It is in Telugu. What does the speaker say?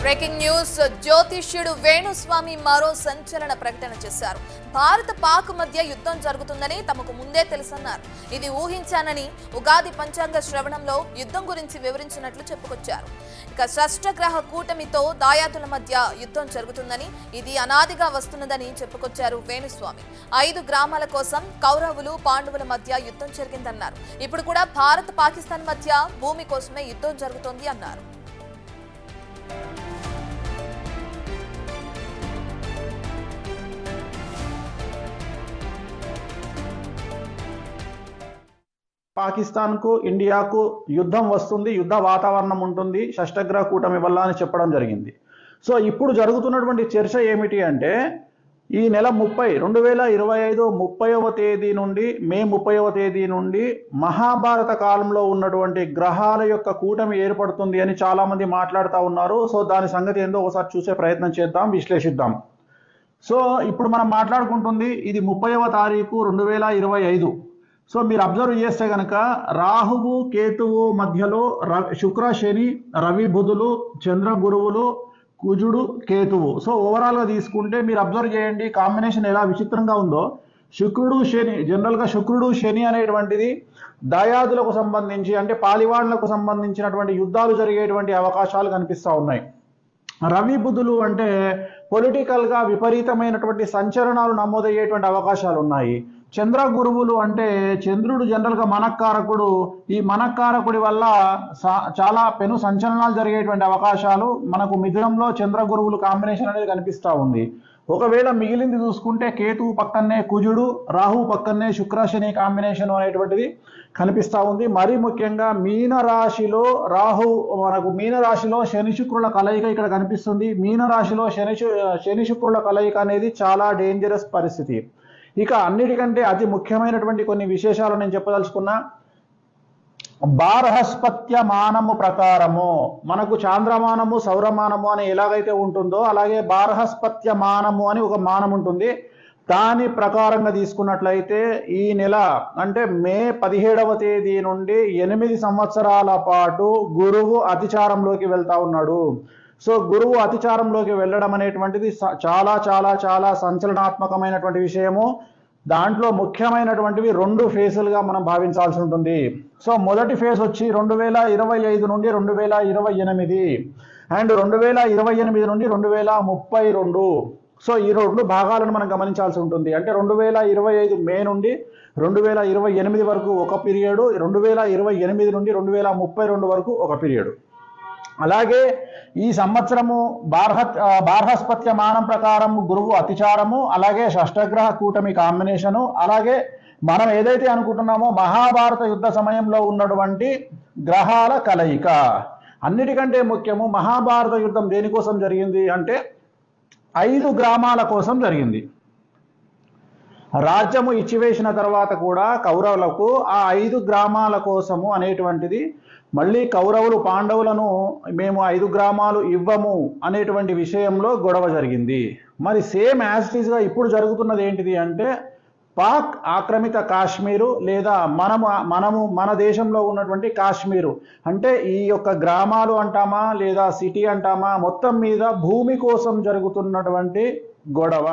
Breaking news. జ్యోతిష్యుడు వేణుస్వామి మరో సంచలన ప్రకటన చేశారు. భారత పాక్ మధ్య యుద్ధం జరుగుతుందని తమకు ముందే తెలుసన్నారు. ఇది ఊహించానని ఉగాది పంచాంగ శ్రవణంలో యుద్ధం గురించి వివరించినట్లు చెప్పుకొచ్చారు. ఇక షష్టగ్రహ కూటమితో దాయాదుల మధ్య యుద్ధం జరుగుతుందని, ఇది అనాదిగా వస్తున్నదని చెప్పుకొచ్చారు వేణుస్వామి. 5 గ్రామాల కోసం కౌరవులు పాండవుల మధ్య యుద్ధం జరిగిందన్నారు. ఇప్పుడు కూడా భారత్ పాకిస్తాన్ మధ్య భూమి కోసమే యుద్ధం జరుగుతోంది అన్నారు. పాకిస్తాన్కు ఇండియాకు యుద్ధం వస్తుంది, యుద్ధ వాతావరణం ఉంటుంది షష్టగ్రహ కూటమి వల్ల అని చెప్పడం జరిగింది. సో ఇప్పుడు జరుగుతున్నటువంటి చర్చ ఏమిటి అంటే, ఈ నెల 2025 30వ తేదీ నుండి మే 30వ తేదీ నుండి మహాభారత కాలంలో ఉన్నటువంటి గ్రహాల యొక్క కూటమి ఏర్పడుతుంది అని చాలామంది మాట్లాడుతూ ఉన్నారు. సో దాని సంగతి ఏందో ఒకసారి చూసే ప్రయత్నం చేద్దాం, విశ్లేషిద్దాం. సో ఇప్పుడు మనం మాట్లాడుకుంటుంది ఇది 30వ తారీఖు 2025. సో మీరు అబ్జర్వ్ చేస్తే కనుక రాహువు కేతువు మధ్యలో శుక్ర శని రవి బుధులు చంద్ర గురువులు కుజుడు కేతువు. సో ఓవరాల్గా తీసుకుంటే మీరు అబ్జర్వ్ చేయండి కాంబినేషన్ ఎలా విచిత్రంగా ఉందో. శుక్రుడు శని, జనరల్గా శుక్రుడు శని అనేటువంటిది దాయాదులకు సంబంధించి అంటే పాలివాళ్లకు సంబంధించినటువంటి యుద్ధాలు జరిగేటువంటి అవకాశాలు కనిపిస్తూ ఉన్నాయి. రవి బుధులు అంటే పొలిటికల్గా విపరీతమైనటువంటి సంచలనాలు నమోదయ్యేటువంటి అవకాశాలు ఉన్నాయి. చంద్ర గురువులు అంటే చంద్రుడు జనరల్గా మనక్కారకుడు. ఈ మనక్కారకుడి వల్ల చాలా పెను సంచలనాలు జరిగేటువంటి అవకాశాలు మనకు మిథునంలో చంద్ర గురువులు కాంబినేషన్ అనేది కనిపిస్తూ ఉంది. ఒకవేళ మిగిలింది చూసుకుంటే కేతువు పక్కనే కుజుడు, రాహువు పక్కనే శుక్రశని కాంబినేషన్ అనేటువంటిది కనిపిస్తూ ఉంది. మరీ ముఖ్యంగా మీనరాశిలో మీనరాశిలో శని శుక్రుల కలయిక ఇక్కడ కనిపిస్తుంది. మీనరాశిలో శని శుక్రుల కలయిక అనేది చాలా డేంజరస్ పరిస్థితి. ఇక అన్నిటికంటే అతి ముఖ్యమైనటువంటి కొన్ని విశేషాలు నేను చెప్పదలుచుకున్నా. బార్హస్పత్య మానము ప్రకారము మనకు చాంద్రమానము సౌరమానము అని ఎలాగైతే ఉంటుందో అలాగే బార్హస్పత్య మానము అని ఒక మానం ఉంటుంది. దాని ప్రకారంగా తీసుకున్నట్లయితే ఈ నెల అంటే మే 17వ తేదీ నుండి 8 సంవత్సరాల పాటు గురువు అతిచారంలోకి వెళ్తా ఉన్నాడు. సో గురువు అతిచారంలోకి వెళ్ళడం అనేటువంటిది చాలా చాలా చాలా సంచలనాత్మకమైనటువంటి విషయము. దాంట్లో ముఖ్యమైనటువంటివి 2 ఫేజులుగా మనం భావించాల్సి ఉంటుంది. సో మొదటి ఫేజ్ వచ్చి 2025 నుండి 2028 అండ్ 2028 నుండి 2032. సో ఈ 2 భాగాలను మనం గమనించాల్సి ఉంటుంది. అంటే 2025 మే నుండి 2028 వరకు ఒక పీరియడ్, 2028 నుండి 2032 వరకు ఒక పీరియడ్. అలాగే ఈ సంవత్సరము బార్హస్పత్య మానం ప్రకారం గురువు అతిచారము, అలాగే షష్టగ్రహ కూటమి కాంబినేషను, అలాగే మనం ఏదైతే అనుకుంటున్నామో మహాభారత యుద్ధ సమయంలో ఉన్నటువంటి గ్రహాల కలయిక. అన్నిటికంటే ముఖ్యము మహాభారత యుద్ధం దేనికోసం జరిగింది అంటే 5 గ్రామాల కోసం జరిగింది. రాజ్యము ఇచ్చివేసిన తర్వాత కూడా కౌరవులకు ఆ 5 గ్రామాల కోసము అనేటువంటిది మళ్ళీ కౌరవులు పాండవులను మేము 5 గ్రామాలు ఇవ్వము అనేటువంటి విషయంలో గొడవ జరిగింది. మరి సేమ్ యాజ్ ఇట్ ఈస్గా ఇప్పుడు జరుగుతున్నది ఏంటిది అంటే పాక్ ఆక్రమిత కాశ్మీరు లేదా మన దేశంలో ఉన్నటువంటి కాశ్మీరు అంటే ఈ యొక్క గ్రామాలు అంటామా లేదా సిటీ అంటామా మొత్తం మీద భూమి కోసం జరుగుతున్నటువంటి గొడవ.